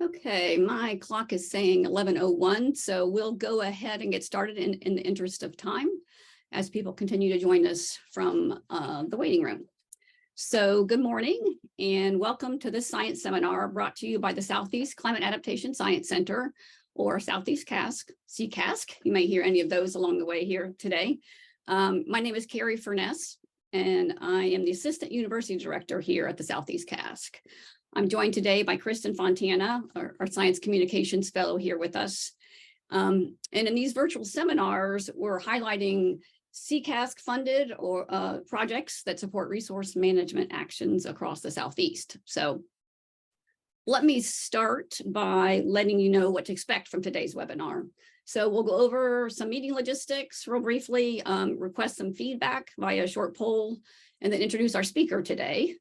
Okay, my clock is saying 11:01, so we'll go ahead and get started in the interest of time as people continue to join us from the waiting room. So good morning and welcome to this science seminar brought to you by the Southeast Climate Adaptation Science Center, or Southeast CASC, SE CASC. You may hear any of those along the way here today. My name is Carrie Furness, and I am the Assistant University Director here at the Southeast CASC. I'm joined today by Kristen Fontana, our Science Communications Fellow here with us. And in these virtual seminars, we're highlighting SE CASC funded or projects that support resource management actions across the Southeast. So let me start by letting you know what to expect from today's webinar. So we'll go over some meeting logistics real briefly, request some feedback via a short poll, and then introduce our speaker today.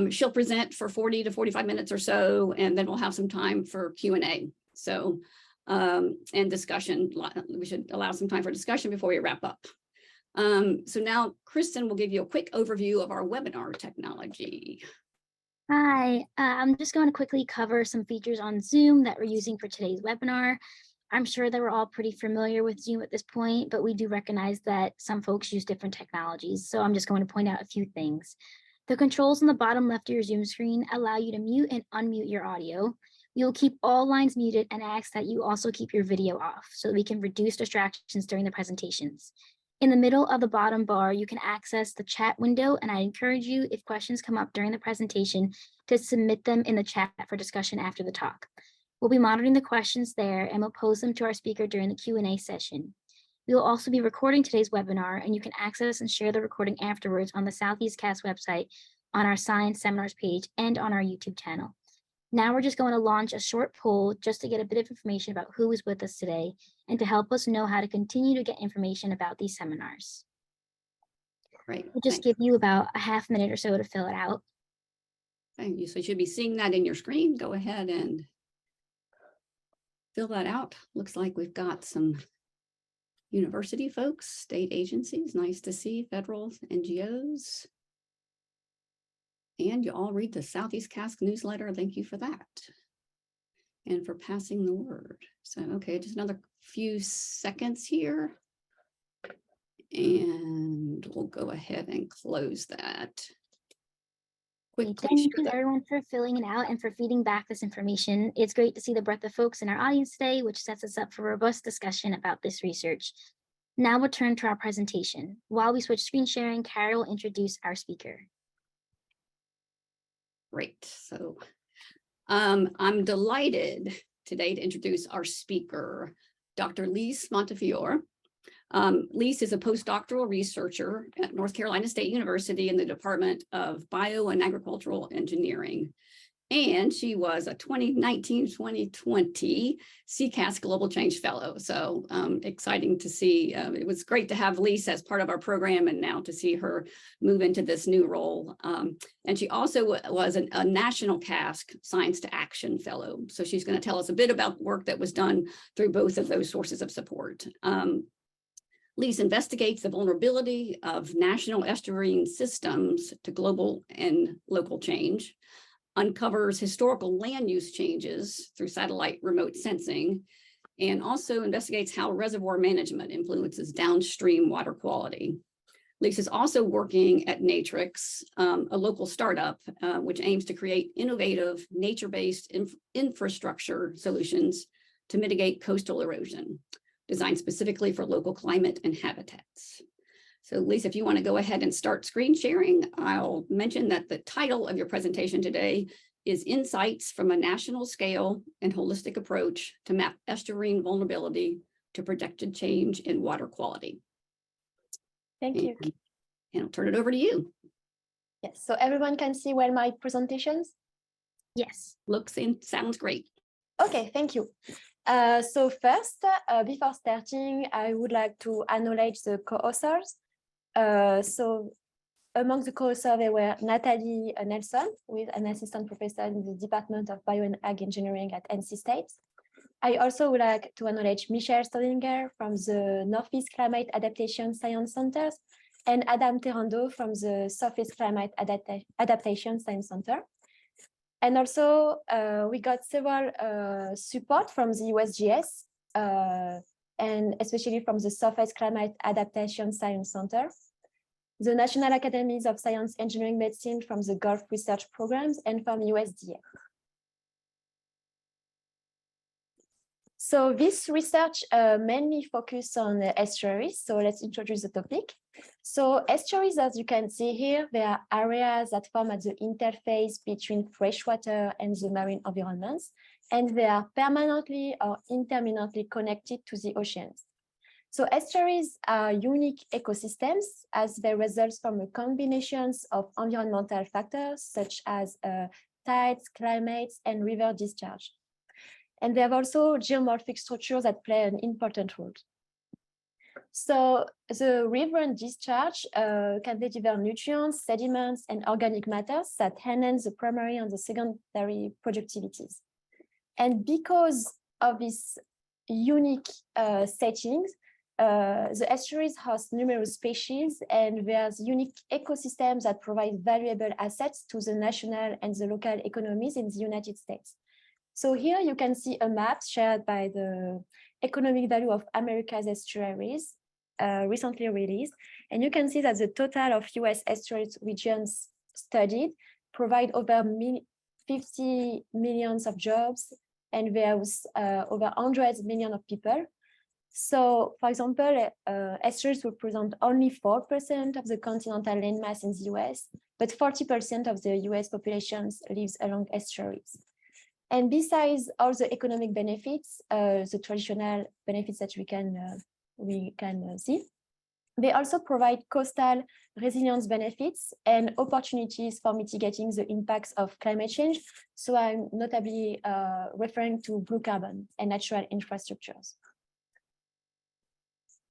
She'll present for 40 to 45 minutes or so, and then we'll have some time for Q&A. So, and discussion. We should allow some time for discussion before we wrap up. So now Kristen will give you a quick overview of our webinar technology. Hi, I'm just going to quickly cover some features on Zoom that we're using for today's webinar. I'm sure that we're all pretty familiar with Zoom at this point, but we do recognize that some folks use different technologies. So I'm just going to point out a few things. The controls on the bottom left of your Zoom screen allow you to mute and unmute your audio. We will keep all lines muted and ask that you also keep your video off so that we can reduce distractions during the presentations. In the middle of the bottom bar, you can access the chat window, and I encourage you, if questions come up during the presentation, to submit them in the chat for discussion after the talk. We'll be monitoring the questions there, and we'll pose them to our speaker during the Q&A session. We will also be recording today's webinar, and you can access and share the recording afterwards on the Southeast CASC website, on our Science Seminars page, and on our YouTube channel. Now we're just going to launch a short poll just to get a bit of information about who is with us today and to help us know how to continue to get information about these seminars. Great. We'll just give you about a half minute or so to fill it out. Thank you. So you should be seeing that in your screen. Go ahead and fill that out. Looks like we've got some university folks, state agencies, nice to see, federal NGOs. And you all read the Southeast CASC newsletter. Thank you for that. And for passing the word. So, okay, just another few seconds here. And we'll go ahead and close that. Thank you everyone for filling it out and for feeding back this information. It's great to see the breadth of folks in our audience today, which sets us up for robust discussion about this research. Now we'll turn to our presentation. While we switch screen sharing, Carrie will introduce our speaker. Great. So I'm delighted today to introduce our speaker, Dr. Lise Montfiore. Lise is a postdoctoral researcher at North Carolina State University in the Department of Bio and Agricultural Engineering. And she was a 2019-2020 SE CASC Global Change Fellow. So exciting to see. It was great to have Lise as part of our program and now to see her move into this new role. And she also was a National CASC Science to Action Fellow. So she's going to tell us a bit about the work that was done through both of those sources of support. Lise investigates the vulnerability of national estuarine systems to global and local change, uncovers historical land use changes through satellite remote sensing, and also investigates how reservoir management influences downstream water quality. Lise is also working at Nat'l, a local startup, which aims to create innovative nature-based infrastructure solutions to mitigate coastal erosion, designed specifically for local climate and habitats. So Lise, if you want to go ahead and start screen sharing, I'll mention that the title of your presentation today is Insights from a National Scale and Holistic Approach to Map Estuarine Vulnerability to Projected Change in Water Quality. Thank you. And I'll turn it over to you. Yes, so everyone can see well my presentations? Yes. Looks and sounds great. Okay, thank you. So first, before starting, I would like to acknowledge the co-authors. So among the co-authors, there were Nat'l Nelson, who is an assistant professor in the Department of Bio and Ag Engineering at NC State. I also would like to acknowledge Michelle Stodinger from the Northeast Climate Adaptation Science Centers and Adam Terando from the Southeast Climate Adaptation Science Center. And also, we got several support from the USGS, and especially from the Surface Climate Adaptation Science Center, the National Academies of Science, Engineering, Medicine from the Gulf Research Programs, and from USDA. So this research mainly focused on estuaries. So let's introduce the topic. So estuaries, as you can see here, they are areas that form at the interface between freshwater and the marine environments, and they are permanently or intermittently connected to the oceans. So estuaries are unique ecosystems as they result from a combination of environmental factors such as tides, climates, and river discharge. And they have also geomorphic structures that play an important role. So the riverine discharge can deliver nutrients, sediments, and organic matters that enhance the primary and the secondary productivities. And because of these unique settings, the estuaries host numerous species, and there's unique ecosystems that provide valuable assets to the national and the local economies in the United States. So here you can see a map shared by the Economic Value of America's Estuaries, recently released. And you can see that the total of US estuaries regions studied provide over 50 millions of jobs, and there's over 100 million of people. So, for example, estuaries represent only 4% of the continental landmass in the US, but 40% of the US population lives along estuaries. And besides all the economic benefits, the traditional benefits that we can see, they also provide coastal resilience benefits and opportunities for mitigating the impacts of climate change. So I'm notably referring to blue carbon and natural infrastructures.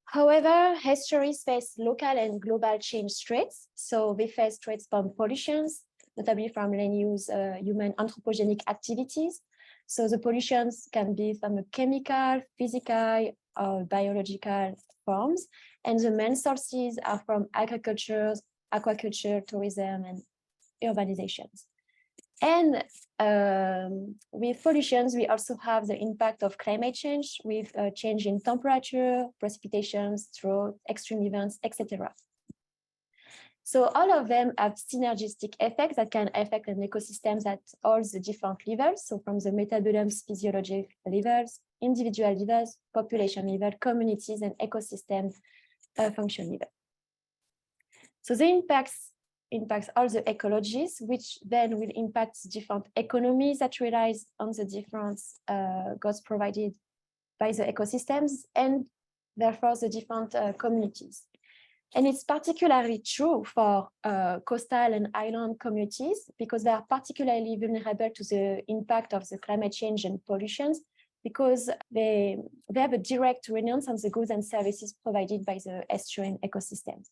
However, estuaries face local and global change threats. So they face threats from pollutions, notably from land use, human anthropogenic activities. So the pollutions can be from a chemical, physical, or biological forms. And the main sources are from agriculture, aquaculture, tourism, and urbanizations. And with pollutions, we also have the impact of climate change with a change in temperature, precipitations, drought, extreme events, etc. So all of them have synergistic effects that can affect an ecosystem at all the different levels. So from the metabolism, physiologic levels, individual levels, population level, communities, and ecosystem function level. So the impacts all the ecologies, which then will impact different economies that relies on the different goods provided by the ecosystems, and therefore the different communities. And it's particularly true for coastal and island communities because they are particularly vulnerable to the impact of the climate change and pollutions, because they have a direct reliance on the goods and services provided by the estuarine ecosystems.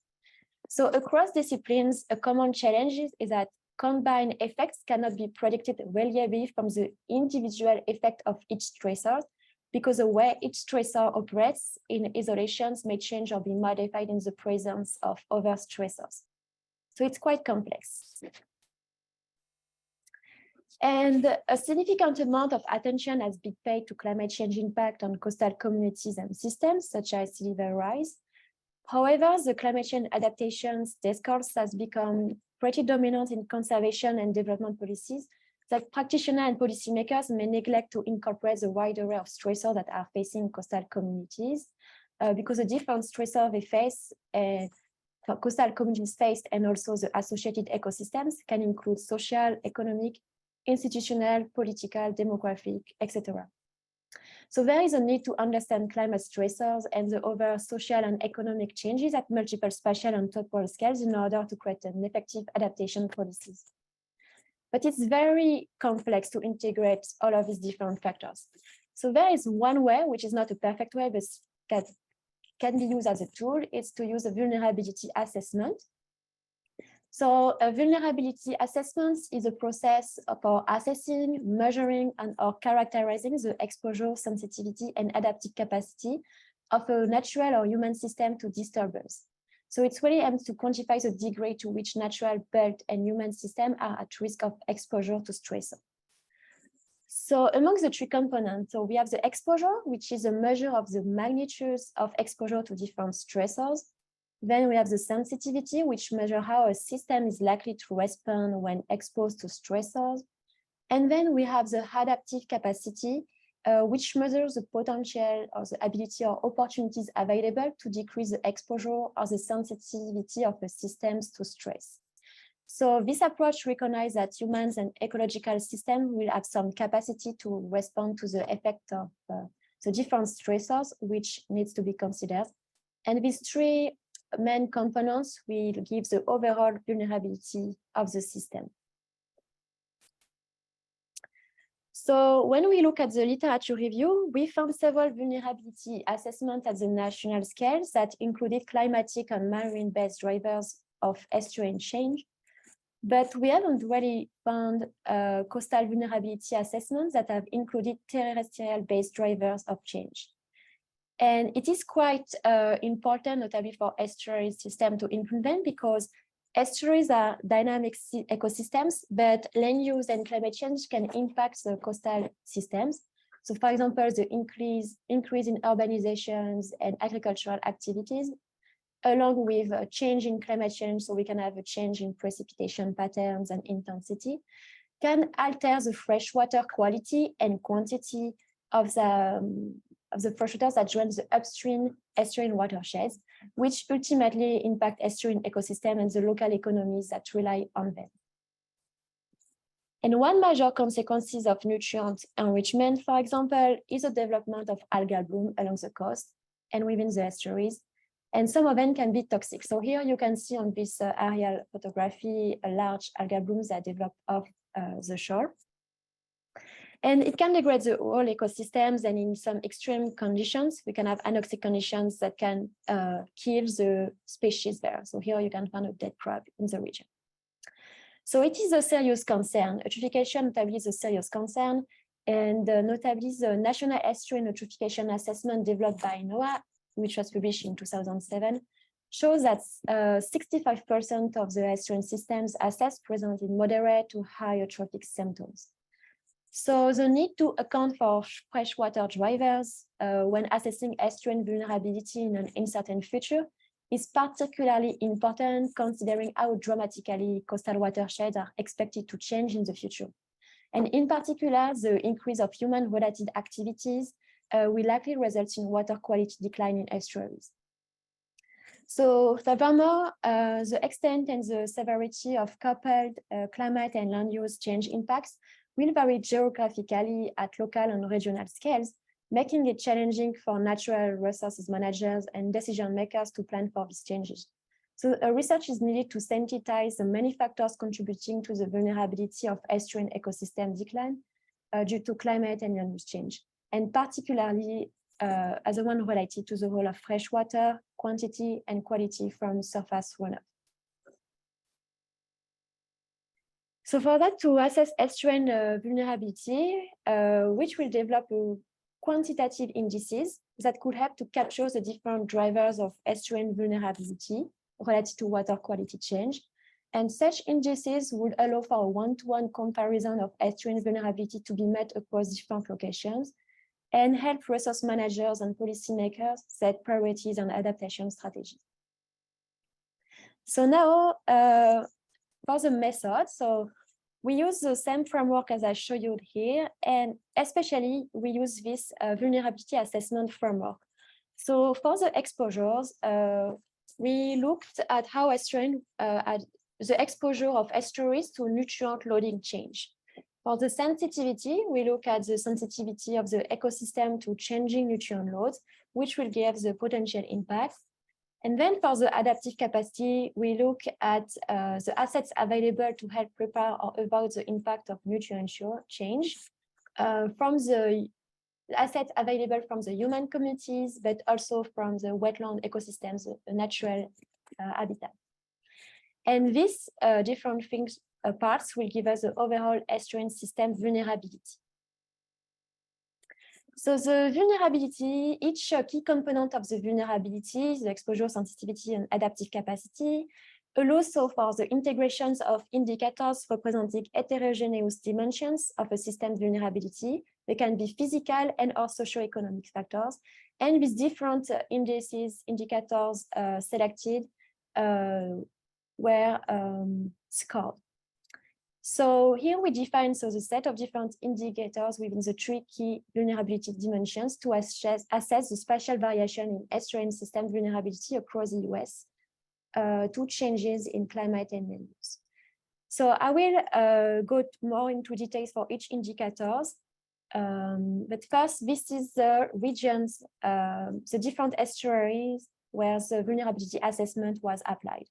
So across disciplines, a common challenge is that combined effects cannot be predicted reliably from the individual effect of each stressor, because the way each stressor operates in isolations may change or be modified in the presence of other stressors. So it's quite complex. And a significant amount of attention has been paid to climate change impact on coastal communities and systems, such as sea level rise. However, the climate change adaptations discourse has become pretty dominant in conservation and development policies, that practitioners and policymakers may neglect to incorporate the wide array of stressors that are facing coastal communities, because the different stressors they face, coastal communities face, and also the associated ecosystems can include social, economic, institutional, political, demographic, etc. So there is a need to understand climate stressors and the other social and economic changes at multiple spatial and temporal scales in order to create an effective adaptation policies. But it's very complex to integrate all of these different factors. So there is one way, which is not a perfect way, but that can be used as a tool, is to use a vulnerability assessment. So a vulnerability assessment is a process for assessing, measuring, or characterizing the exposure, sensitivity, and adaptive capacity of a natural or human system to disturbance. So it's really aims to quantify the degree to which natural, built, and human systems are at risk of exposure to stressor. So among the three components, so we have the exposure, which is a measure of the magnitudes of exposure to different stressors. Then we have the sensitivity, which measures how a system is likely to respond when exposed to stressors. And then we have the adaptive capacity, which measures the potential or the ability or opportunities available to decrease the exposure or the sensitivity of the systems to stress. So this approach recognizes that humans and ecological systems will have some capacity to respond to the effect of the different stressors, which needs to be considered. And these three main components will give the overall vulnerability of the system. So when we look at the literature review, we found several vulnerability assessments at the national scales that included climatic and marine-based drivers of estuarine change. But we haven't really found coastal vulnerability assessments that have included terrestrial-based drivers of change. And it is quite important, notably for estuary systems, to implement because estuaries are dynamic ecosystems, but land use and climate change can impact the coastal systems. So for example, the increase in urbanizations and agricultural activities, along with a change in climate change, so we can have a change in precipitation patterns and intensity, can alter the freshwater quality and quantity of the freshwaters that join the upstream estuarine watersheds, which ultimately impact estuarine ecosystem and the local economies that rely on them. And one major consequences of nutrient enrichment, for example, is the development of algal bloom along the coast and within the estuaries. And some of them can be toxic. So here you can see on this aerial photography, a large algal blooms that develop off the shore. And it can degrade the whole ecosystems, and in some extreme conditions, we can have anoxic conditions that can kill the species there. So here you can find a dead crab in the region. So it is a serious concern. Eutrophication notably is a serious concern, and notably the National Estuarine Eutrophication Assessment developed by NOAA, which was published in 2007, shows that 65% of the estuarine systems assessed present in moderate to high eutrophic symptoms. So the need to account for freshwater drivers when assessing estuarine vulnerability in an uncertain future is particularly important considering how dramatically coastal watersheds are expected to change in the future. And in particular, the increase of human-related activities will likely result in water quality decline in estuaries. So furthermore, the extent and the severity of coupled climate and land use change impacts will vary geographically at local and regional scales, making it challenging for natural resources managers and decision makers to plan for these changes. So research is needed to sensitize the many factors contributing to the vulnerability of estuarine ecosystem decline due to climate and land use change, and particularly as the one related to the role of freshwater, quantity and quality from surface runoff. So for that, to assess estuarine vulnerability, which will develop quantitative indices that could help to capture the different drivers of estuarine vulnerability related to water quality change. And such indices would allow for a one-to-one comparison of estuarine vulnerability to be met across different locations and help resource managers and policymakers set priorities and adaptation strategies. So now, for the method, so we use the same framework as I showed you here, and especially we use this vulnerability assessment framework. So for the exposures, we looked at how estuarine, at the exposure of estuaries to nutrient loading change. For the sensitivity, we look at the sensitivity of the ecosystem to changing nutrient loads, which will give the potential impacts. And then for the adaptive capacity, we look at the assets available to help prepare or avoid the impact of nutrient change from the assets available from the human communities, but also from the wetland ecosystems, the natural habitat. And these different things parts will give us the overall estuarine system vulnerability. So the vulnerability, each key component of the vulnerability, the exposure, sensitivity, and adaptive capacity, allows so for the integrations of indicators representing heterogeneous dimensions of a system vulnerability. They can be physical and or socio-economic factors. And with different indices, indicators selected were scored. So here we define the set of different indicators within the 3 key vulnerability dimensions to assess the spatial variation in estuarine system vulnerability across the US to changes in climate and land use. So I will go more into details for each indicators. But first, this is the regions, the different estuaries where the vulnerability assessment was applied.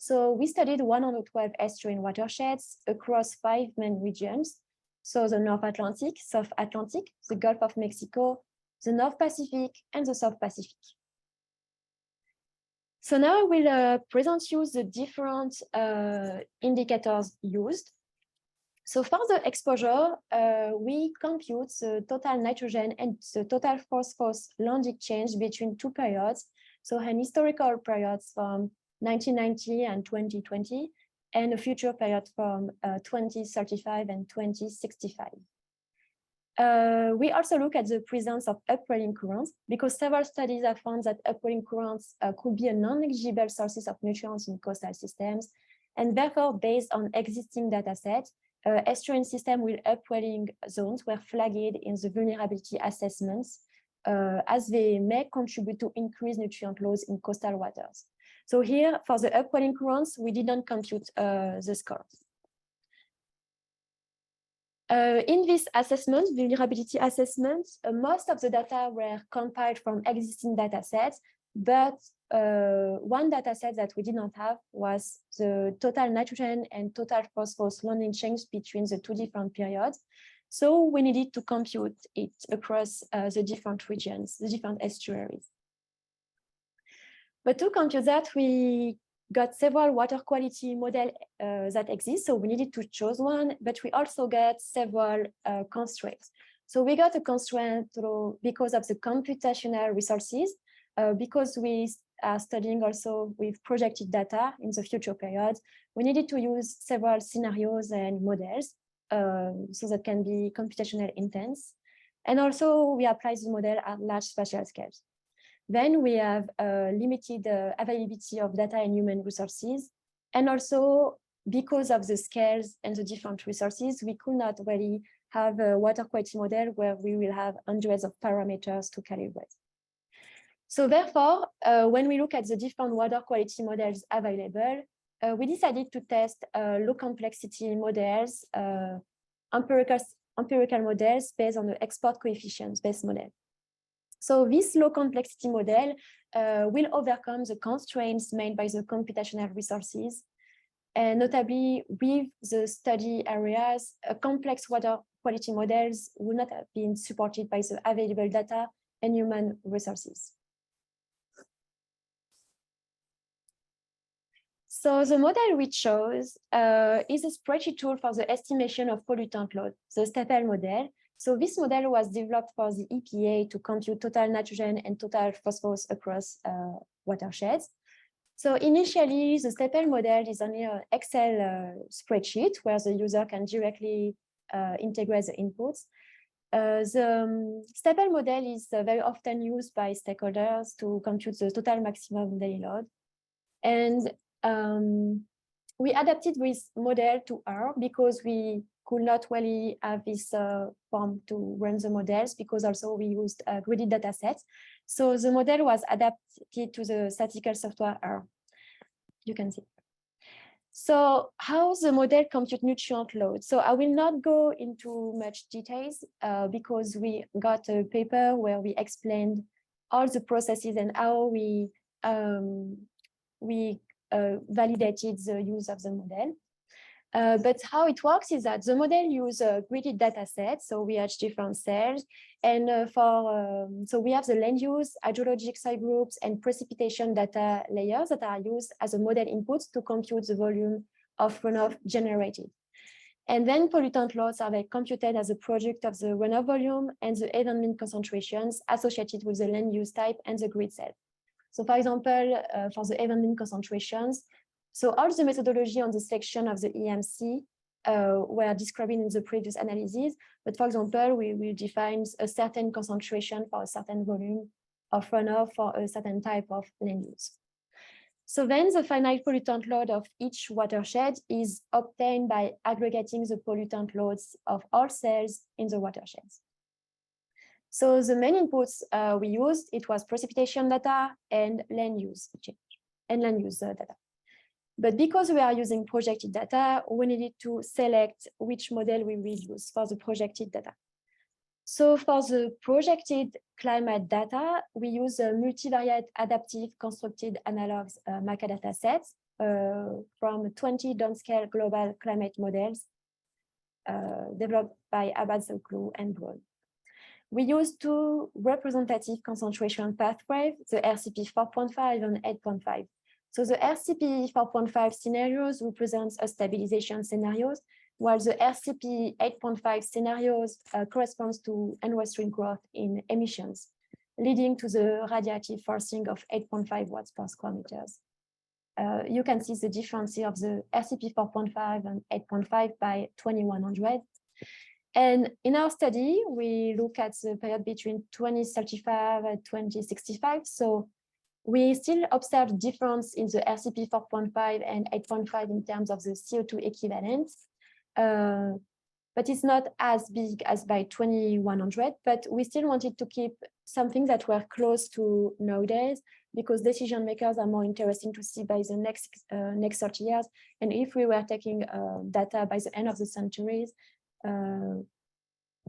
So we studied 112 estuarine watersheds across 5 main regions. So the North Atlantic, South Atlantic, the Gulf of Mexico, the North Pacific, and the South Pacific. So now I will present you the different indicators used. So for the exposure, we compute the total nitrogen and the total phosphorus land exchange between 2 periods. So an historical period from 1990 and 2020, and a future period from 2035 and 2065. We also look at the presence of upwelling currents because several studies have found that upwelling currents could be a non-negligible sources of nutrients in coastal systems. And therefore, based on existing data sets, estuarine system with upwelling zones were flagged in the vulnerability assessments as they may contribute to increased nutrient loads in coastal waters. So here, for the upwelling currents, we didn't compute the scores. In this assessment, vulnerability assessment, most of the data were compiled from existing data sets, but one data set that we did not have was the total nitrogen and total phosphorus landing change between the 2 different periods. So we needed to compute it across the different regions, the different estuaries. But to compute that, we got several water quality models that exist. So we needed to choose one, but we also got several constraints. So we got a constraint because of the computational resources, because we are studying also with projected data in the future periods. We needed to use several scenarios and models so that can be computationally intense. And also we apply the model at large spatial scales. Then we have limited availability of data and human resources. And also because of the scales and the different resources, we could not really have a water quality model where we will have hundreds of parameters to calibrate. So therefore, when we look at the different water quality models available, we decided to test low complexity models, empirical models based on the export coefficients based model. So this low complexity model will overcome the constraints made by the computational resources, and notably with the study areas, complex water quality models would not have been supported by the available data and human resources. So the model we chose is a spreadsheet tool for the estimation of pollutant load, the Nat'l model. So this model was developed for the EPA to compute total nitrogen and total phosphorus across watersheds. So initially, the Nat'l model is only an Excel spreadsheet where the user can directly integrate the inputs. The Nat'l model is very often used by stakeholders to compute the total maximum daily load. And we adapted this model to R because we could not really have this form to run the models because also we used gridded data sets. So the model was adapted to the statistical software R. You can see. So how the model compute nutrient load? So I will not go into much details because we got a paper where we explained all the processes and how we validated the use of the model. But how it works is that the model uses a gridded data set. So we have different cells. And so we have the land use, hydrologic soil groups, and precipitation data layers that are used as a model inputs to compute the volume of runoff generated. And then pollutant loads are computed as a product of the runoff volume and the event mean concentrations associated with the land use type and the grid set. So for example, for the event mean concentrations, so all the methodology on the selection of the EMC were described in the previous analysis. But for example, we will define a certain concentration for a certain volume of runoff for a certain type of land use. So then the finite pollutant load of each watershed is obtained by aggregating the pollutant loads of all cells in the watersheds. So the main inputs we used, it was precipitation data and land use change and land use data. But because we are using projected data, we needed to select which model we will use for the projected data. So for the projected climate data, we use a multivariate adaptive constructed analogs MACA data sets from 20 downscale global climate models developed by Abad-Zoglu and Braun. We use two representative concentration pathways, the RCP 4.5 and 8.5. So the RCP 4.5 scenarios represents a stabilization scenarios, while the RCP 8.5 scenarios corresponds to unrestrained growth in emissions, leading to the radiative forcing of 8.5 watts per square meters. You can see the difference here of the RCP 4.5 and 8.5 by 2100. And in our study, we look at the period between 2035 and 2065. So we still observe difference in the RCP 4.5 and 8.5 in terms of the CO2 equivalent. But it's not as big as by 2100, but we still wanted to keep something that were close to nowadays, because decision makers are more interesting to see by the next 30 years. And if we were taking data by the end of the centuries,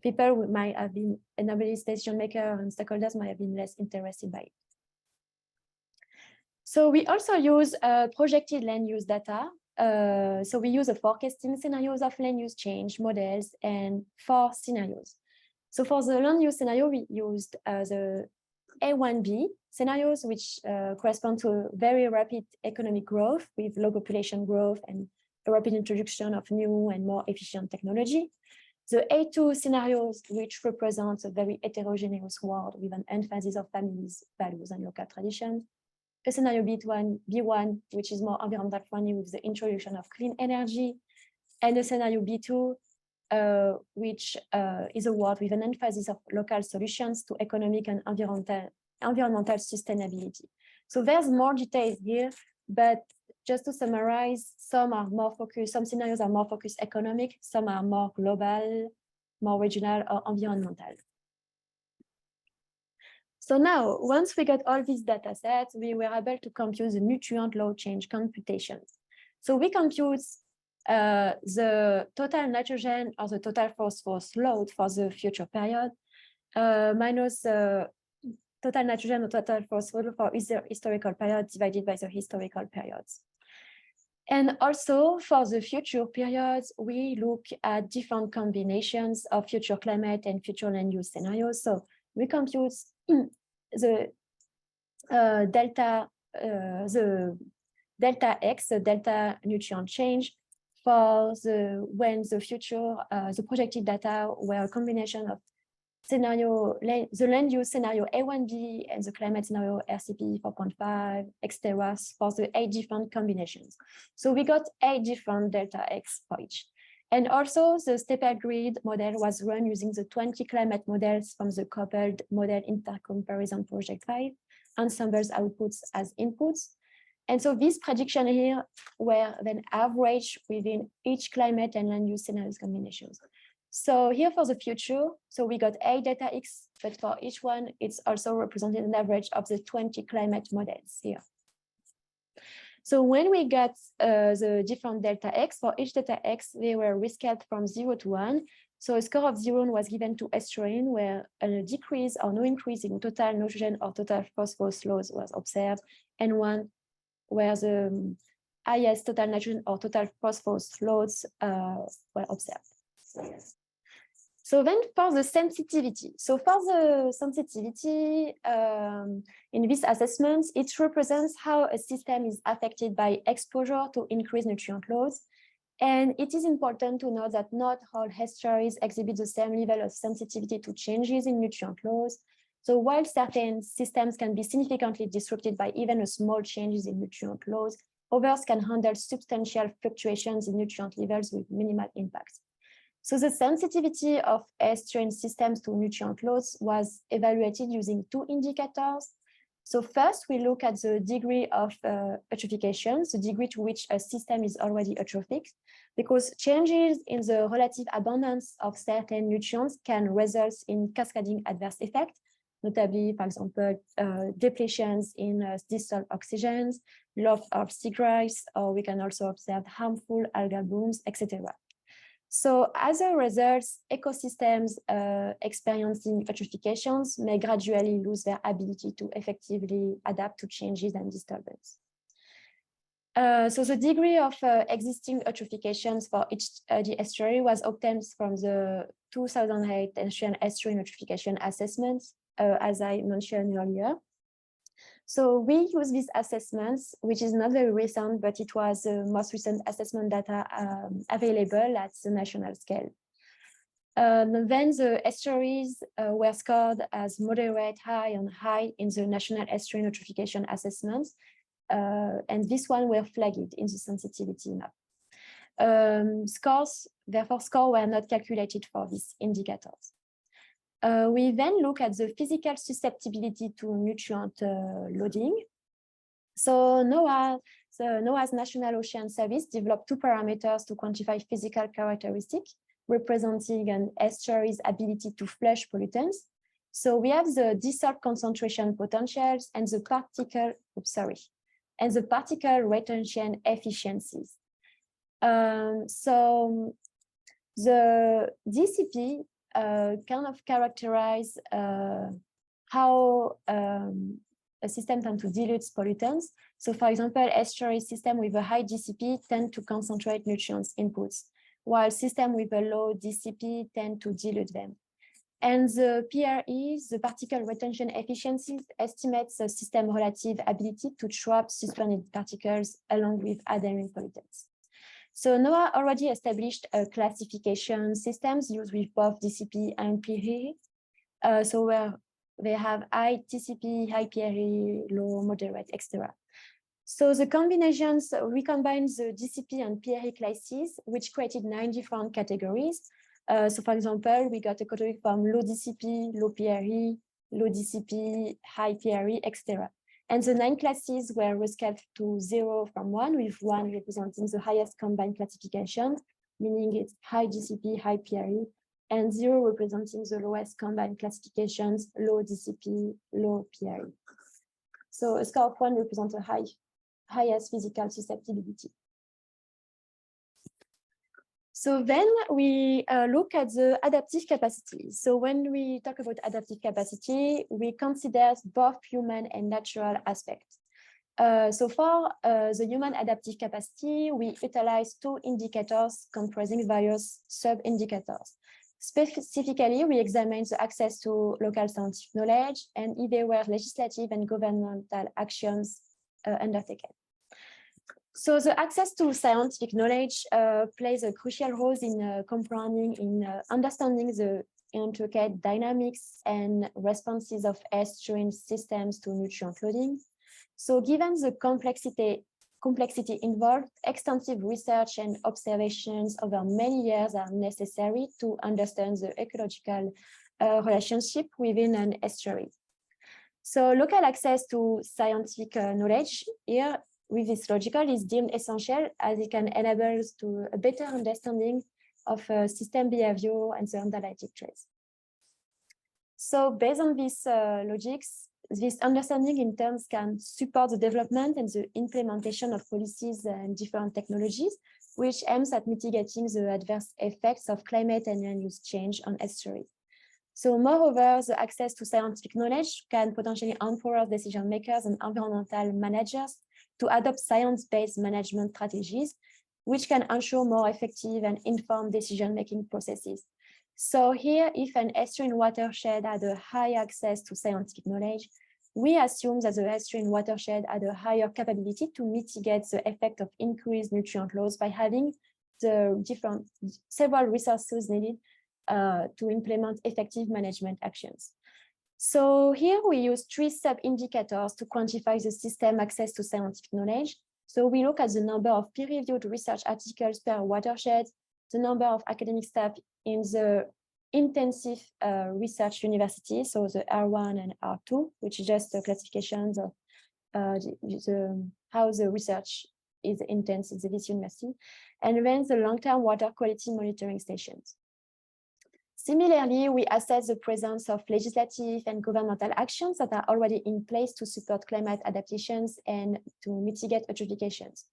people might have been, and decision maker and stakeholders might have been less interested by it. So we also use projected land use data. So we use a forecasting scenarios of land use change models and 4 scenarios. So for the land use scenario, we used the A1B scenarios, which correspond to a very rapid economic growth with low population growth and a rapid introduction of new and more efficient technology. The A2 scenarios, which represent a very heterogeneous world with an emphasis of families, values, and local traditions. A scenario B1, which is more environmental friendly with the introduction of clean energy, and a scenario B2, which is a world with an emphasis of local solutions to economic and environmental sustainability. So there's more details here, but just to summarize, some scenarios are more focused economic, some are more global, more regional or environmental. So now, once we got all these data sets, we were able to compute the nutrient load change computations. So we compute the total nitrogen or the total phosphorus load for the future period, minus total nitrogen or total phosphorus for either historical period divided by the historical periods. And also for the future periods, we look at different combinations of future climate and future land use scenarios. So we compute the delta X, the delta nutrient change for when the future, the projected data were a combination of the land use scenario A1B and the climate scenario RCP 4.5, etc. for the 8 different combinations. So we got 8 different delta X for each. And also the stepper grid model was run using the 20 climate models from the coupled model intercomparison project 5, ensembles outputs as inputs. And so these predictions here were then averaged within each climate and land use scenarios combinations. So here for the future, so we got 8 delta X, but for each one, it's also represented an average of the 20 climate models here. So when we got the different delta X, for each delta X, they were rescaled from 0 to 1. So a score of 0 was given to estuarine, where a decrease or no increase in total nitrogen or total phosphorus loads was observed, and 1 where the highest total nitrogen or total phosphorus loads were observed. So then for the sensitivity. So for the sensitivity in this assessment, it represents how a system is affected by exposure to increased nutrient loads And it is important to note that not all estuaries exhibit the same level of sensitivity to changes in nutrient laws. So while certain systems can be significantly disrupted by even a small changes in nutrient laws, others can handle substantial fluctuations in nutrient levels with minimal impact. So the sensitivity of estuarine systems to nutrient loads was evaluated using 2 indicators. So first, we look at the degree of eutrophication, the degree to which a system is already eutrophic, because changes in the relative abundance of certain nutrients can result in cascading adverse effects, notably, for example, depletions in distal oxygens, loss of seagrass, or we can also observe harmful algal blooms, etc. So as a result, ecosystems experiencing eutrophications may gradually lose their ability to effectively adapt to changes and disturbance. So the degree of existing eutrophications for each the estuary was obtained from the 2008 Estuarine Eutrophication Assessment, as I mentioned earlier. So we use these assessments, which is not very recent, but it was the most recent assessment data available at the national scale. Then the estuaries were scored as moderate, high, and high in the National Estuarine Eutrophication Assessments, and this one were flagged in the sensitivity map. Scores were not calculated for these indicators. We then look at the physical susceptibility to nutrient loading. So NOAA's National Ocean Service developed 2 parameters to quantify physical characteristics representing an estuary's ability to flush pollutants. So we have the dissolved concentration potentials and the particle retention efficiencies. So the DCP kind of characterize how a system tends to dilute pollutants. So for example, estuary system with a high DCP tend to concentrate nutrients inputs, while systems with a low DCP tend to dilute them. And the PRE, the particle retention efficiency, estimates the system relative ability to trap suspended particles along with adhering pollutants. So NOAA already established a classification systems used with both DCP and PRE. So where they have high TCP, high PRE, low, moderate, etc. So the combinations, we combined the DCP and PRE classes, which created 9 different categories. So for example, we got a category from low DCP, low PRE, low DCP, high PRE, etc. And the 9 classes were rescaled to 0 from 1, with 1 representing the highest combined classification, meaning it's high DCP, high PRE, and 0 representing the lowest combined classifications, low DCP, low PRE. So a score of 1 represents a highest physical susceptibility. So then we look at the adaptive capacity. So when we talk about adaptive capacity, we consider both human and natural aspects. So for the human adaptive capacity, we utilize 2 indicators comprising various sub-indicators. Specifically, we examine the access to local scientific knowledge and if there were legislative and governmental actions undertaken. So the access to scientific knowledge plays a crucial role in understanding the intricate dynamics and responses of estuarine systems to nutrient loading. So given the complexity involved, extensive research and observations over many years are necessary to understand the ecological relationship within an estuary. So local access to scientific knowledge here with this logical is deemed essential as it can enable us to a better understanding of system behavior and the underlying traits. So based on these logics, this understanding in terms can support the development and the implementation of policies and different technologies, which aims at mitigating the adverse effects of climate and land use change on estuaries. So moreover, the access to scientific knowledge can potentially empower decision makers and environmental managers to adopt science-based management strategies, which can ensure more effective and informed decision-making processes. So here, if an estuarine watershed had a high access to scientific knowledge, we assume that the estuarine watershed had a higher capability to mitigate the effect of increased nutrient loss by having several resources needed to implement effective management actions. So here we use 3 sub-indicators to quantify the system access to scientific knowledge. So we look at the number of peer-reviewed research articles per watershed, the number of academic staff in the intensive research university, so the R1 and R2, which is just the classifications of how the research is intense in this university, and then the long-term water quality monitoring stations. Similarly, we assess the presence of legislative and governmental actions that are already in place to support climate adaptations and to mitigate eutrophications.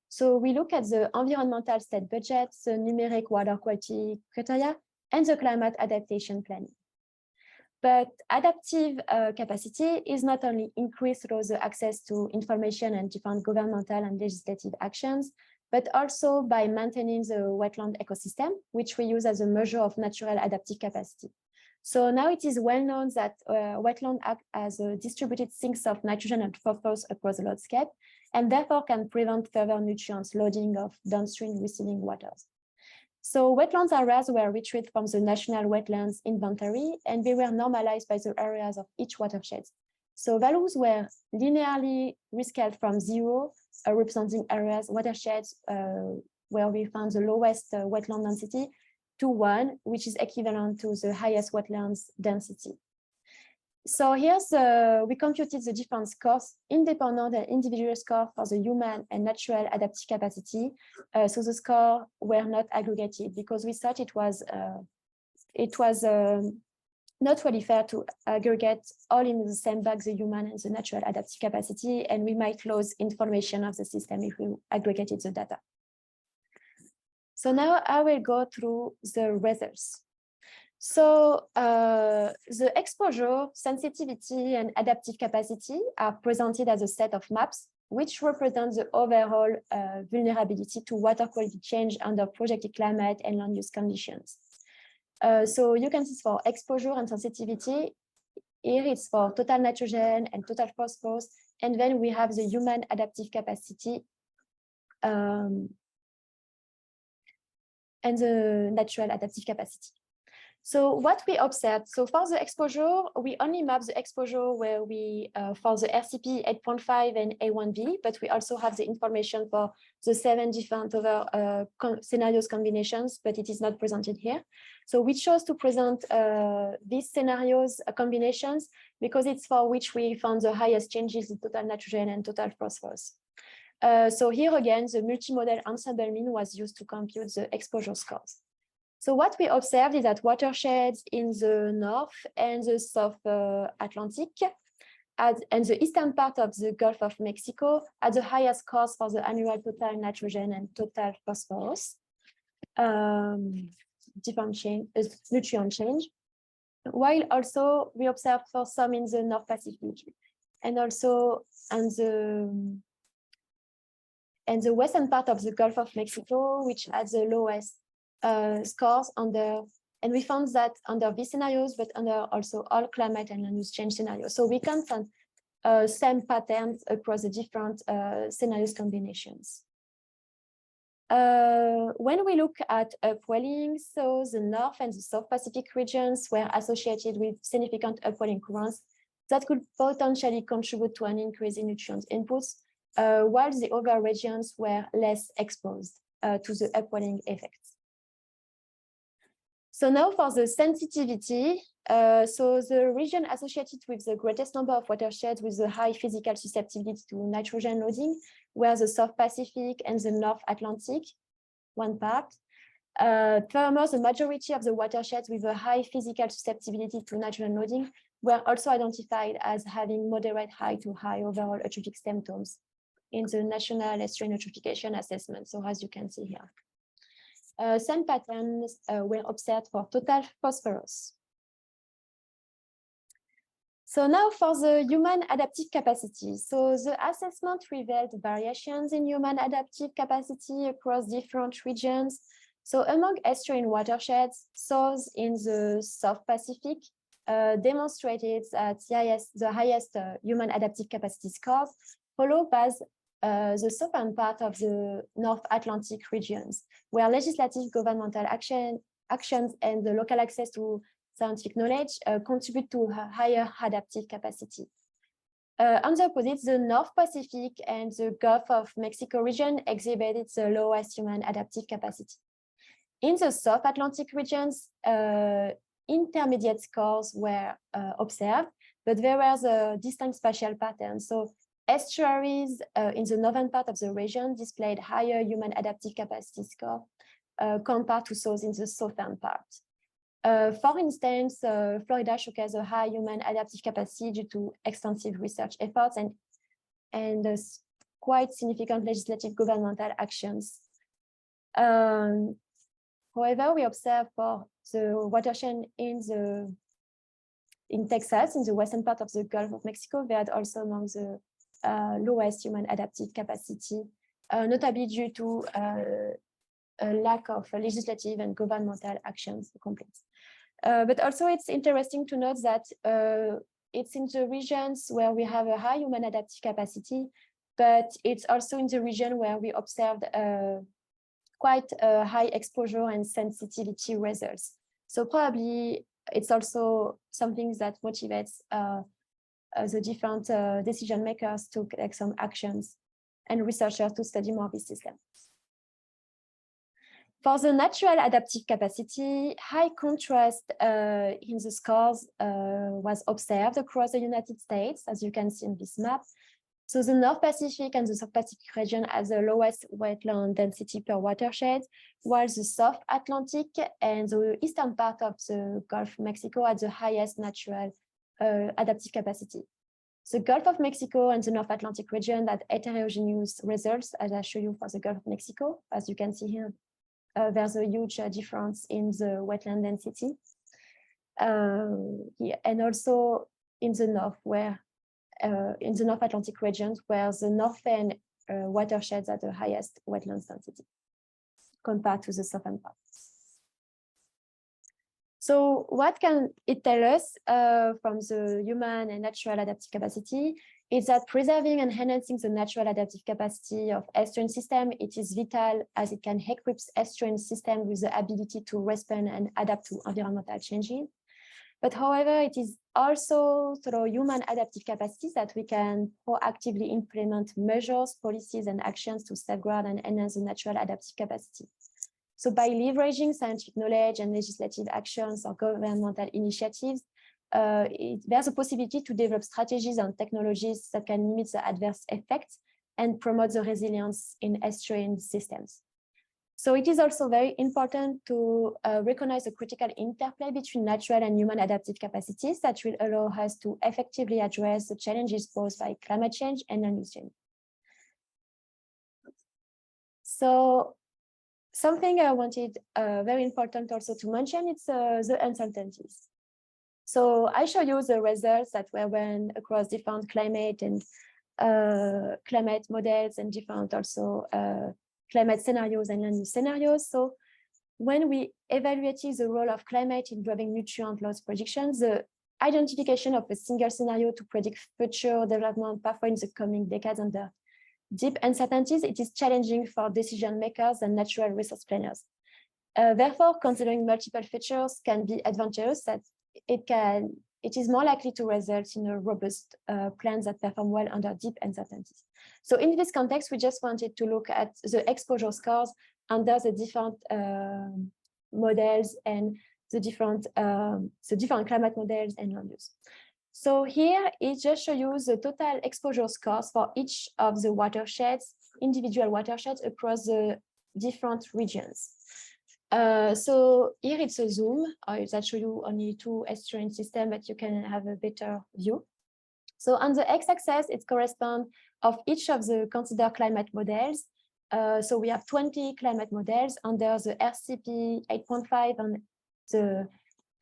So we look at the environmental state budget, the numeric water quality criteria, and the climate adaptation planning. But adaptive capacity is not only increased through the access to information and different governmental and legislative actions, but also by maintaining the wetland ecosystem, which we use as a measure of natural adaptive capacity. So now it is well known that wetlands act as a distributed sinks of nitrogen and phosphorus across the landscape, and therefore can prevent further nutrients loading of downstream receiving waters. So wetlands areas were retrieved from the National Wetlands Inventory, and they were normalized by the areas of each watershed. So values were linearly rescaled from 0, representing areas, watersheds where we found the lowest wetland density, to 1, which is equivalent to the highest wetlands density. So here's we computed the different scores, independent and individual score for the human and natural adaptive capacity. So the scores were not aggregated because we thought it was not really fair to aggregate all in the same bag, the human and the natural adaptive capacity, and we might lose information of the system if we aggregated the data. So now I will go through the results. So the exposure, sensitivity, and adaptive capacity are presented as a set of maps, which represent the overall vulnerability to water quality change under projected climate and land use conditions. So you can see for exposure and sensitivity, here it's for total nitrogen and total phosphorus, and then we have the human adaptive capacity and the natural adaptive capacity. So what we observed, so for the exposure, we only map the exposure where we, for the RCP 8.5 and A1B, but we also have the information for the 7 different other scenarios combinations, but it is not presented here. So we chose to present these scenarios combinations because it's for which we found the highest changes in total nitrogen and total phosphorus. So here again, the multimodal ensemble mean was used to compute the exposure scores. So what we observed is that watersheds in the north and the south Atlantic and the eastern part of the Gulf of Mexico had the highest scores for the annual total nitrogen and total phosphorus, different change, nutrient change, while also we observed for some in the North Pacific and also in the western part of the Gulf of Mexico, which had the lowest scores under, and we found that under these scenarios, but under also all climate and land use change scenarios. So we can find same patterns across the different scenarios combinations. When we look at upwelling, so the North and the South Pacific regions were associated with significant upwelling currents that could potentially contribute to an increase in nutrient inputs, while the other regions were less exposed to the upwelling effects. So now for the sensitivity, so the region associated with the greatest number of watersheds with the high physical susceptibility to nitrogen loading were the South Pacific and the North Atlantic, one part. Furthermore, the majority of the watersheds with a high physical susceptibility to nitrogen loading were also identified as having moderate high to high overall eutrophic symptoms in the National Estuarine Eutrophication Assessment, so as you can see here. Same patterns were observed for total phosphorus. So now for the human adaptive capacity. So the assessment revealed variations in human adaptive capacity across different regions. So among estuarine watersheds, sources in the South Pacific demonstrated that the highest human adaptive capacity scores, followed by the southern part of the North Atlantic regions, where legislative governmental actions and the local access to scientific knowledge contribute to a higher adaptive capacity. On the opposite, the North Pacific and the Gulf of Mexico region exhibited the lowest human adaptive capacity. In the South Atlantic regions, intermediate scores were observed, but there was a distinct spatial pattern. So estuaries in the northern part of the region displayed higher human adaptive capacity score compared to those in the southern part. For instance, Florida showcased a high human adaptive capacity due to extensive research efforts and quite significant legislative governmental actions. However, we observe for the watershed in Texas, in the western part of the Gulf of Mexico, they had also among the lowest human adaptive capacity, notably due to a lack of legislative and governmental actions to complete. But also it's interesting to note that it's in the regions where we have a high human adaptive capacity, but it's also in the region where we observed quite high exposure and sensitivity results. So probably it's also something that motivates the different decision makers to take some actions and researchers to study more this system. For the natural adaptive capacity, high contrast in the scores was observed across the United States, as you can see in this map. So the North Pacific and the South Pacific region has the lowest wetland density per watershed, while the South Atlantic and the eastern part of the Gulf of Mexico had the highest natural adaptive capacity. The Gulf of Mexico and the North Atlantic region had heterogeneous results, as I show you for the Gulf of Mexico. As you can see here, there's a huge difference in the wetland density. And also in the north, where in the North Atlantic region, where the northern watersheds are the highest wetland density compared to the southern part. So what can it tell us from the human and natural adaptive capacity is that preserving and enhancing the natural adaptive capacity of estuarine system, it is vital as it can equip estuarine system with the ability to respond and adapt to environmental changes. But however, it is also through human adaptive capacities that we can proactively implement measures, policies, and actions to safeguard and enhance the natural adaptive capacity. So by leveraging scientific knowledge and legislative actions or governmental initiatives, there's a possibility to develop strategies and technologies that can limit the adverse effects and promote the resilience in estuarine systems. So it is also very important to recognize the critical interplay between natural and human adaptive capacities that will allow us to effectively address the challenges posed by climate change and land use change. So something I wanted very important also to mention, it's the uncertainties. So I show you the results that were run across different climate and climate models and different also climate scenarios and land use scenarios. So when we evaluated the role of climate in driving nutrient loss predictions, the identification of a single scenario to predict future development pathway in the coming decades under deep uncertainties, it is challenging for decision makers and natural resource planners. Therefore, considering multiple features can be advantageous, that it is more likely to result in a robust plans that perform well under deep uncertainties. So in this context, we just wanted to look at the exposure scores under the different models and the different climate models and land use. So here it just shows you the total exposure scores for each of the watersheds, individual watersheds across the different regions. So here it's a zoom that shows you only two estuarine systems, but you can have a better view. So on the x-axis, it corresponds of each of the considered climate models. So we have 20 climate models under the RCP 8.5 and the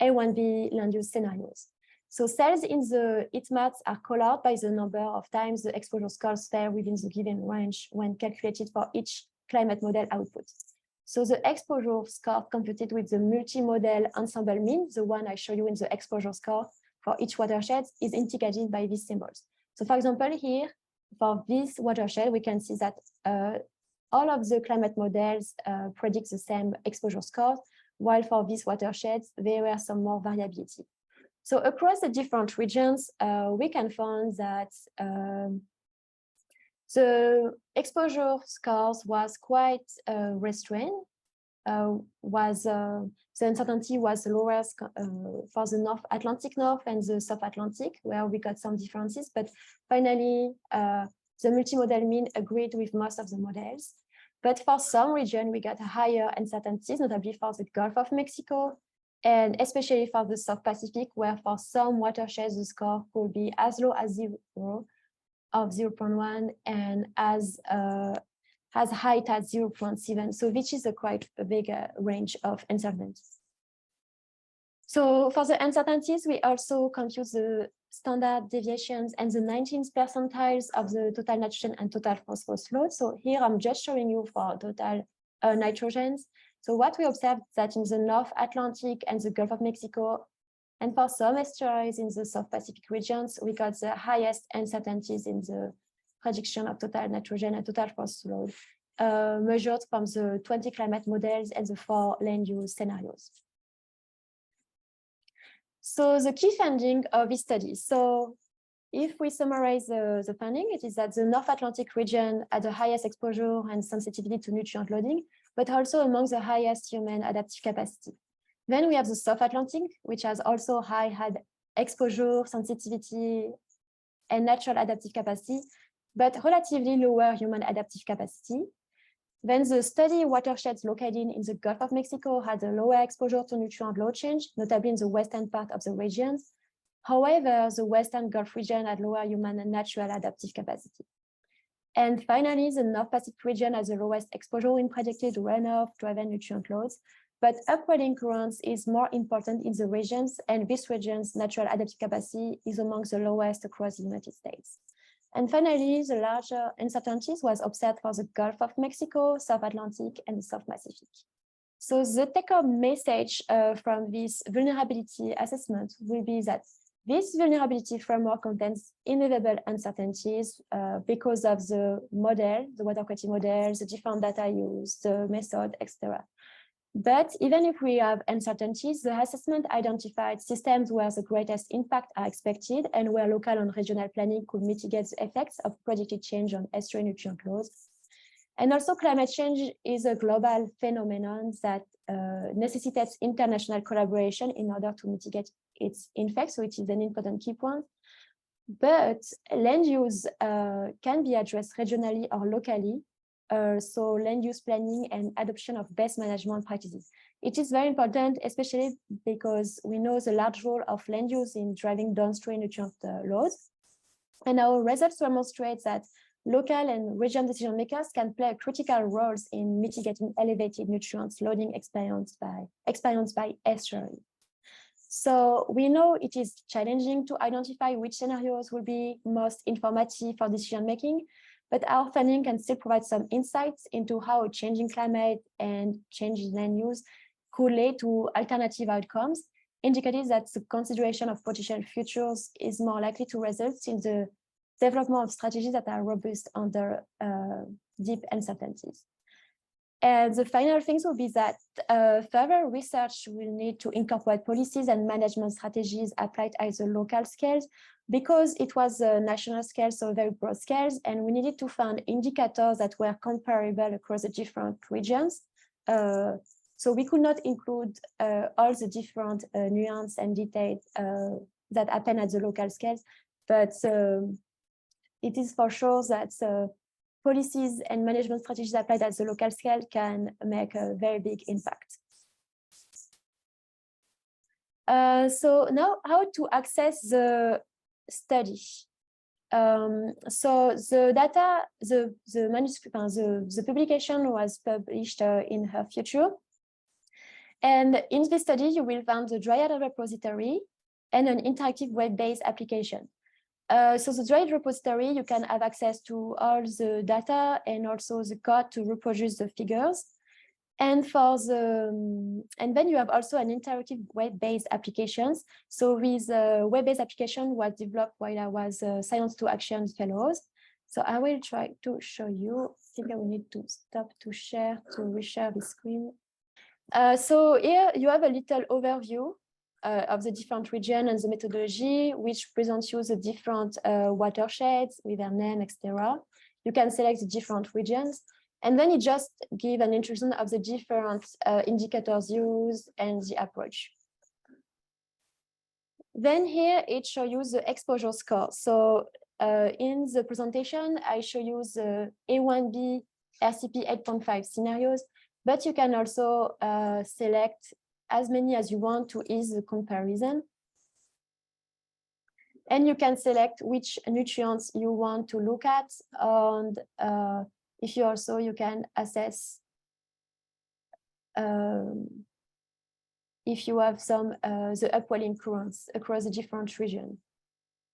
A1B land use scenarios. So cells in the heat maps are colored by the number of times the exposure scores fell within the given range when calculated for each climate model output. So the exposure score computed with the multi-model ensemble mean, the one I show you in the exposure score for each watershed, is indicated by these symbols. So for example, here, for this watershed, we can see that all of the climate models predict the same exposure scores, while for these watersheds, there were some more variability. So across the different regions, we can find that the exposure scores was quite restrained. The uncertainty was lowest for the North Atlantic North and the South Atlantic, where we got some differences. But finally, the multimodal mean agreed with most of the models. But for some region, we got higher uncertainties, notably for the Gulf of Mexico, and especially for the South Pacific, where for some watersheds, the score could be as low as 0 of 0.1 and as high as 0.7. So which is quite a big range of uncertainties. So for the uncertainties, we also compute the standard deviations and the 19th percentiles of the total nitrogen and total phosphorus load. So here I'm just showing you for total nitrogens. So what we observed that in the North Atlantic and the Gulf of Mexico, and for some estuaries in the South Pacific regions, we got the highest uncertainties in the prediction of total nitrogen and total phosphorus load, measured from the 20 climate models and the 4 land use scenarios. So the key finding of this study. So if we summarize the finding, it is that the North Atlantic region had the highest exposure and sensitivity to nutrient loading, but also among the highest human adaptive capacity. Then we have the South Atlantic, which has also high exposure, sensitivity, and natural adaptive capacity, but relatively lower human adaptive capacity. Then the study watersheds located in the Gulf of Mexico had a lower exposure to nutrient load change, notably in the western part of the regions. However, the Western Gulf region had lower human and natural adaptive capacity. And finally, the North Pacific region has the lowest exposure in predicted runoff-driven nutrient loads, but upwelling currents is more important in the regions, and this region's natural adaptive capacity is among the lowest across the United States. And finally, the larger uncertainties was observed for the Gulf of Mexico, South Atlantic, and the South Pacific. So the take-home message from this vulnerability assessment will be that this vulnerability framework contains inevitable uncertainties because of the model, the water quality model, the different data used, the method, etc. But even if we have uncertainties, the assessment identified systems where the greatest impact are expected and where local and regional planning could mitigate the effects of predicted change on estuary nutrient loads. And also climate change is a global phenomenon that necessitates international collaboration in order to mitigate its effects, so it is an important key point. But land use can be addressed regionally or locally. So land use planning and adoption of best management practices. It is very important, especially because we know the large role of land use in driving downstream nutrient loads. And our results demonstrate that local and regional decision makers can play critical roles in mitigating elevated nutrients loading experienced by estuary. So we know it is challenging to identify which scenarios will be most informative for decision making, but our finding can still provide some insights into how a changing climate and changing land use could lead to alternative outcomes, indicating that the consideration of potential futures is more likely to result in the development of strategies that are robust under deep uncertainties. And the final things will be that further research will need to incorporate policies and management strategies applied at the local scales, because it was a national scale, so very broad scales, and we needed to find indicators that were comparable across the different regions. So we could not include all the different nuance and details that happen at the local scales, but it is for sure that policies and management strategies applied at the local scale can make a very big impact. So now how to access the study. So the data, the manuscript, the publication was published in her future. And in this study, you will find the Dryad repository and an interactive web-based application. So the Dryad repository, you can have access to all the data and also the code to reproduce the figures. And then you have also an interactive web-based applications. So this web-based application was developed while I was Science to Action Fellows. So I will try to show you. I think I will need to stop to share, to reshare the screen. So here you have a little overview of the different region and the methodology, which presents you the different watersheds with their name, etc. You can select the different regions, and then it just gives an introduction of the different indicators used and the approach. Then here it shows you the exposure score. So in the presentation, I show you the A1B RCP 8.5 scenarios, but you can also select as many as you want to ease the comparison. And you can select which nutrients you want to look at. And if you also, you can assess if you have some the upwelling currents across the different regions.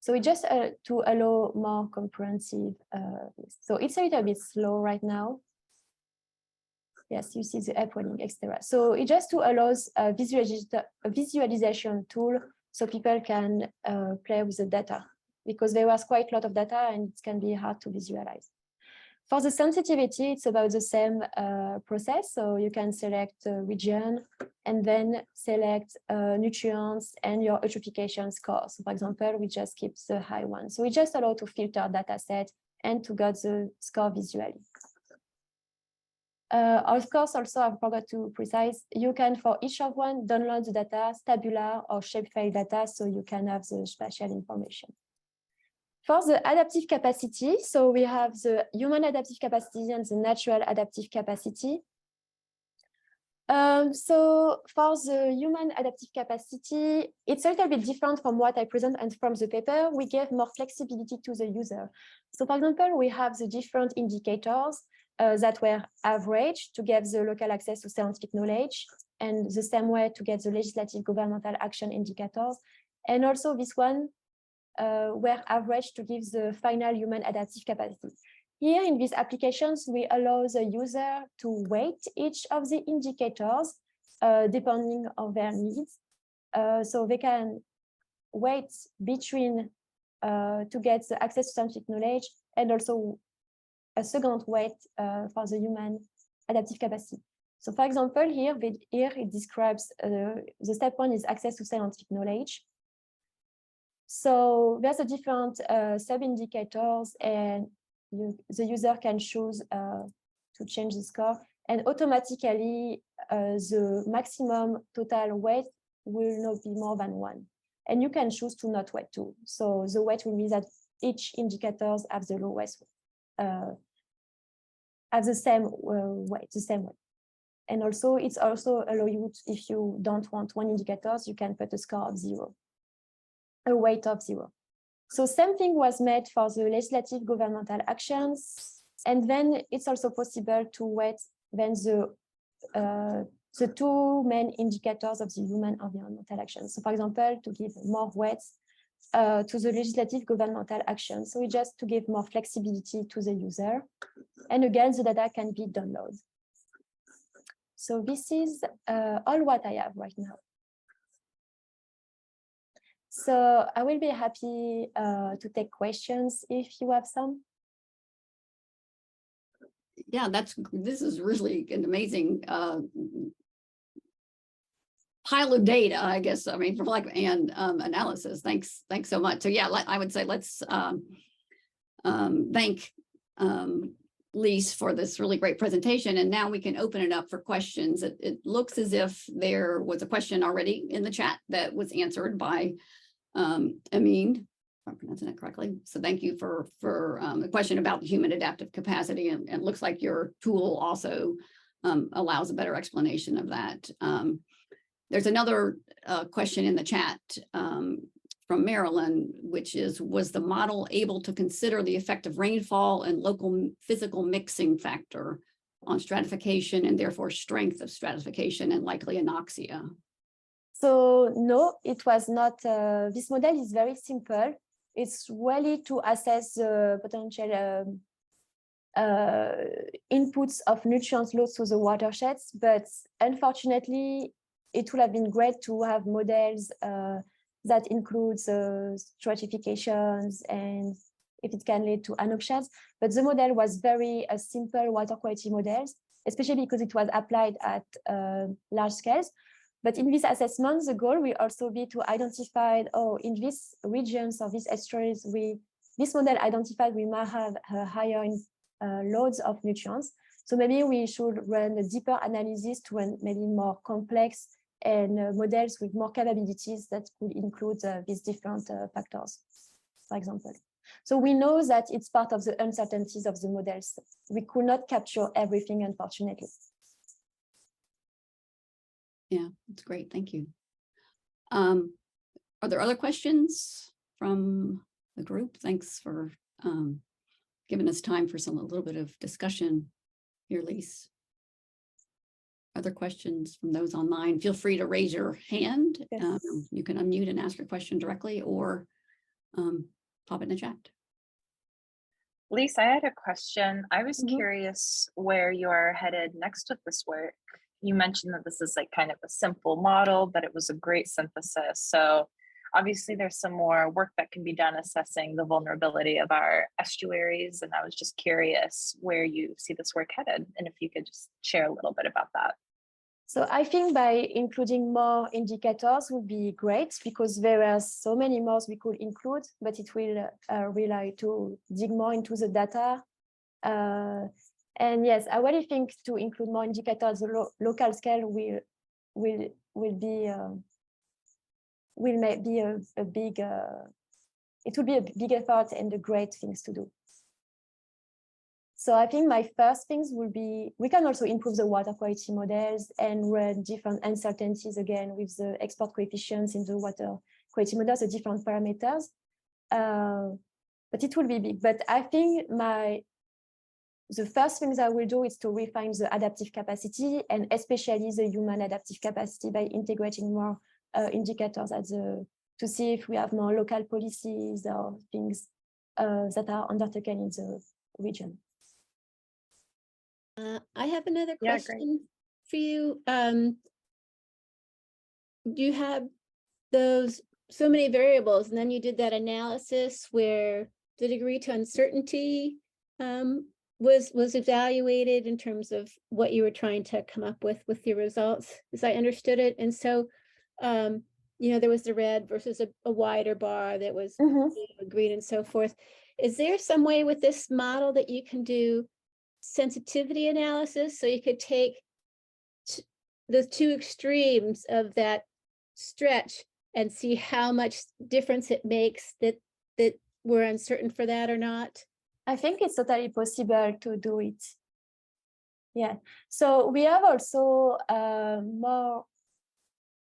So it just to allow more comprehensive. So it's a little bit slow right now. Yes, you see the upwelling, etc. So it just to allows a visualization tool so people can play with the data, because there was quite a lot of data and it can be hard to visualize. For the sensitivity, it's about the same process. So you can select a region and then select nutrients and your eutrophication score. So for example, we just keep the high one. So we just allow to filter data set and to get the score visually. Of course, also I forgot to precise, you can for each of one download the data, tabular or shapefile data, so you can have the spatial information. For the adaptive capacity, so we have the human adaptive capacity and the natural adaptive capacity. So for the human adaptive capacity, it's a little bit different from what I present and from the paper. We gave more flexibility to the user. So for example, we have the different indicators that were average to get the local access to scientific knowledge, and the same way to get the legislative governmental action indicators. And also this one were average to give the final human adaptive capacity. Here in these applications, we allow the user to weight each of the indicators depending on their needs. So they can weight between to get the access to scientific knowledge and also a second weight for the human adaptive capacity. So for example, here it describes the step one is access to scientific knowledge. So there's a different sub-indicators, and the user can choose to change the score, and automatically the maximum total weight will not be more than 1. And you can choose to not weight 2. So the weight will mean that each indicators have the lowest have the same weight, And also it's also allow you to, if you don't want one indicators, you can put a score of 0. A weight of 0. So same thing was made for the legislative governmental actions, and then it's also possible to weight then the two main indicators of the human environmental action. So for example, to give more weight to the legislative governmental action. So we just to give more flexibility to the user, and again the data can be downloaded. So this is all what I have right now. So I will be happy to take questions if you have some. Yeah, this is really an amazing pile of data, I guess. I mean, for and analysis. Thanks so much. So yeah, I would say let's thank Lise for this really great presentation, and now we can open it up for questions. It looks as if there was a question already in the chat that was answered by Amin, if I'm pronouncing that correctly. So thank you for the question about the human adaptive capacity, and it looks like your tool also allows a better explanation of that. There's another question in the chat from Marilyn, which is, was the model able to consider the effect of rainfall and local physical mixing factor on stratification and therefore strength of stratification and likely anoxia? So no, it was not. This model is very simple. It's really to assess the potential inputs of nutrient loads to the watersheds, but unfortunately, it would have been great to have models that includes stratifications and if it can lead to anopsias. But the model was very simple water quality models, especially because it was applied at large scales. But in this assessment, the goal will also be to identify, in these regions or these estuaries, this model identified we might have higher loads of nutrients. So maybe we should run a deeper analysis to run maybe more complex and models with more capabilities that could include these different factors, for example. So we know that it's part of the uncertainties of the models. We could not capture everything, unfortunately. Yeah, that's great. Thank you. Are there other questions from the group? Thanks for giving us time for a little bit of discussion here, Lise. Other questions from those online? Feel free to raise your hand. Yes. You can unmute and ask your question directly, or pop it in the chat. Lise, I had a question. I was curious where you're headed next with this work. You mentioned that this is like kind of a simple model, but it was a great synthesis. So obviously there's some more work that can be done assessing the vulnerability of our estuaries. And I was just curious where you see this work headed, and if you could just share a little bit about that. So I think by including more indicators would be great, because there are so many more we could include, but it will rely to dig more into the data. And yes, I really think to include more indicators, the local scale will be a big, it will be a big effort and a great things to do. So I think my first things will be, we can also improve the water quality models and run different uncertainties again with the export coefficients in the water quality models, the different parameters. But it will be big. But I think the first things I will do is to refine the adaptive capacity, and especially the human adaptive capacity, by integrating more indicators to see if we have more local policies or things that are undertaken in the region. I have another Yeah, question for you. You have those so many variables, and then you did that analysis where the degree to uncertainty was evaluated in terms of what you were trying to come up with your results, as I understood it. And so, you know, there was the red versus a wider bar that was agreed and so forth. Is there some way with this model that you can do sensitivity analysis, so you could take the two extremes of that stretch and see how much difference it makes that we're uncertain for that or not? I think it's totally possible to do it. Yeah. So we have also more.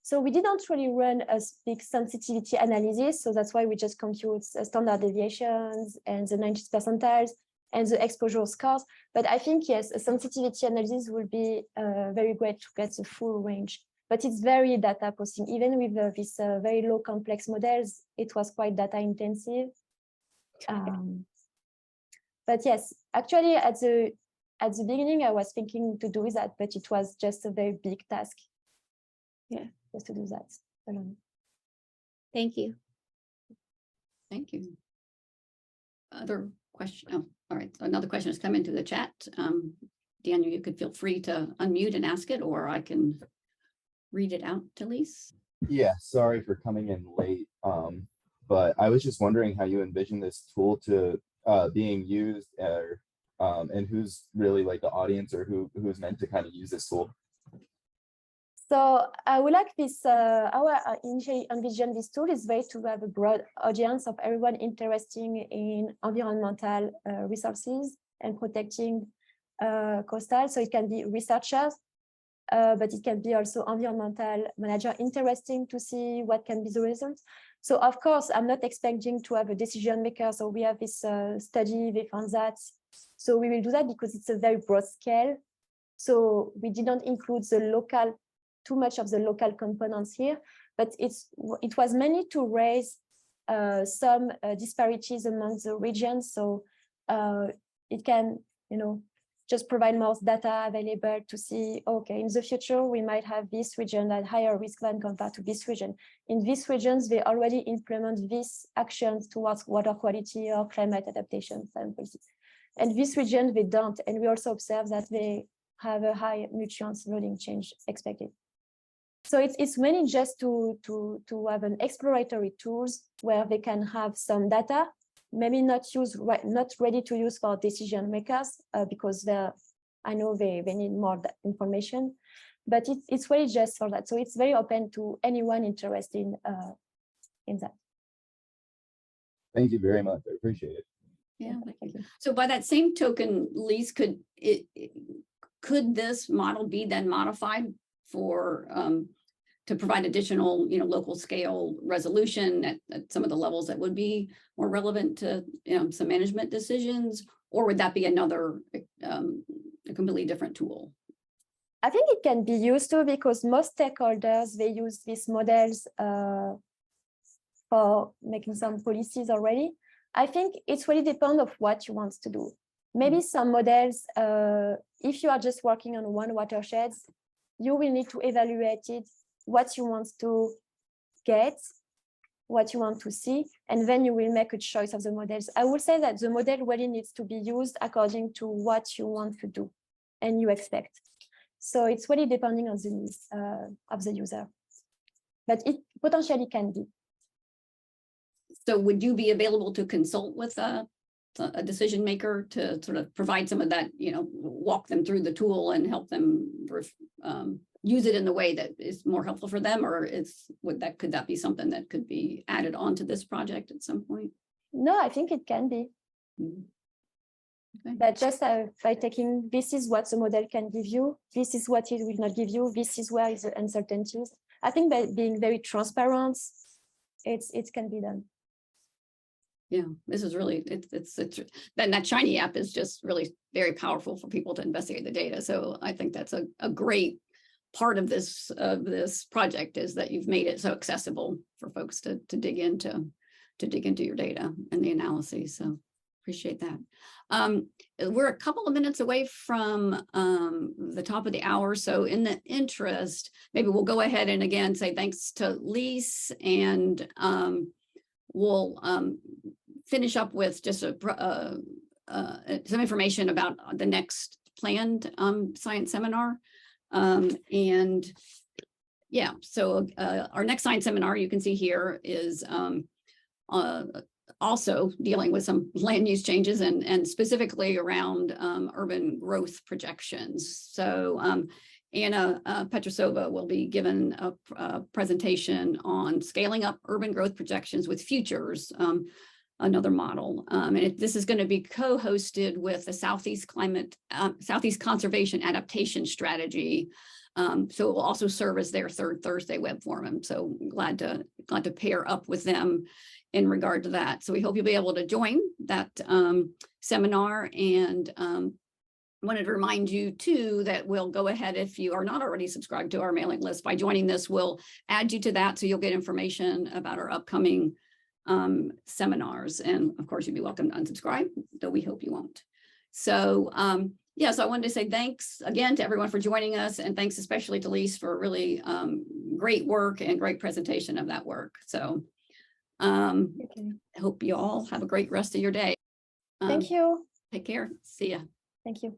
So we didn't really run a big sensitivity analysis. So that's why we just compute standard deviations and the 90th percentiles and the exposure scores. But I think, yes, a sensitivity analysis will be very great to get the full range. But it's very data processing. Even with these very low complex models, it was quite data intensive. But yes, actually at the beginning, I was thinking to do that, but it was just a very big task. Yeah, just to do that alone. Thank you. Thank you. Other question? Oh, all right. Another question has come into the chat. Daniel, you could feel free to unmute and ask it, or I can read it out to Lise. Yeah, sorry for coming in late. But I was just wondering how you envision this tool to being used, and who's really like the audience, or who's meant to kind of use this tool. So I would like this, our initially envision this tool is way to have a broad audience of everyone interested in environmental resources and protecting coastal. So it can be researchers, but it can be also environmental manager interesting to see what can be the results. So of course, I'm not expecting to have a decision maker. So we have this study, we found that. So we will do that because it's a very broad scale. So we didn't include too much of the local components here, but it was mainly to raise some disparities among the regions. So it can, just provide more data available to see, okay, in the future, we might have this region at higher risk than compared to this region. In these regions, they already implement these actions towards water quality or climate adaptation policies. And this region, they don't. And we also observe that they have a high nutrients loading change expected. So it's mainly just to have an exploratory tools where they can have some data, maybe not ready to use for decision makers because I know they need more information, but it's really just for that. So it's very open to anyone interested in that. Thank you very much. I appreciate it. Yeah, thank you. So by that same token, Lise, could this model be then modified for to provide additional, local scale resolution at some of the levels that would be more relevant to some management decisions, or would that be another a completely different tool? I think it can be used too, because most stakeholders, they use these models for making some policies already. I think it's really depends of what you want to do. Maybe some models, if you are just working on one watershed, you will need to evaluate it, what you want to get, what you want to see, and then you will make a choice of the models. I would say that the model really needs to be used according to what you want to do and you expect. So it's really depending on the needs of the user, but it potentially can be. So would you be available to consult with a decision maker to sort of provide some of that, walk them through the tool and help them use it in the way that is more helpful for them, or could that be something that could be added onto this project at some point? No, I think it can be. Mm-hmm. Okay. But just by taking, this is what the model can give you, this is what it will not give you, this is where is the uncertainties. I think by being very transparent, it can be done. Yeah, this is really, then that Shiny app is just really very powerful for people to investigate the data. So I think that's a great part of this project, is that you've made it so accessible for folks to dig into your data and the analyses. So appreciate that. We're a couple of minutes away from the top of the hour. So in the interest, maybe we'll go ahead and again say thanks to Lise, and we'll finish up with just some information about the next planned science seminar. And yeah, so our next science seminar, you can see here, is also dealing with some land use changes and specifically around urban growth projections. So Anna Petrosova will be given a presentation on scaling up urban growth projections with futures, another model. And this is going to be co-hosted with the Southeast Conservation Adaptation Strategy. So it will also serve as their third Thursday web forum. So glad to pair up with them in regard to that. So we hope you'll be able to join that seminar, and wanted to remind you too that we'll go ahead, if you are not already subscribed to our mailing list, by joining this, we'll add you to that, so you'll get information about our upcoming seminars. And of course, you'd be welcome to unsubscribe, though we hope you won't. So yeah, so I wanted to say thanks again to everyone for joining us, and thanks especially to Lise for really great work and great presentation of that work. So I hope you all have a great rest of your day. Thank you. Take care. See ya. Thank you.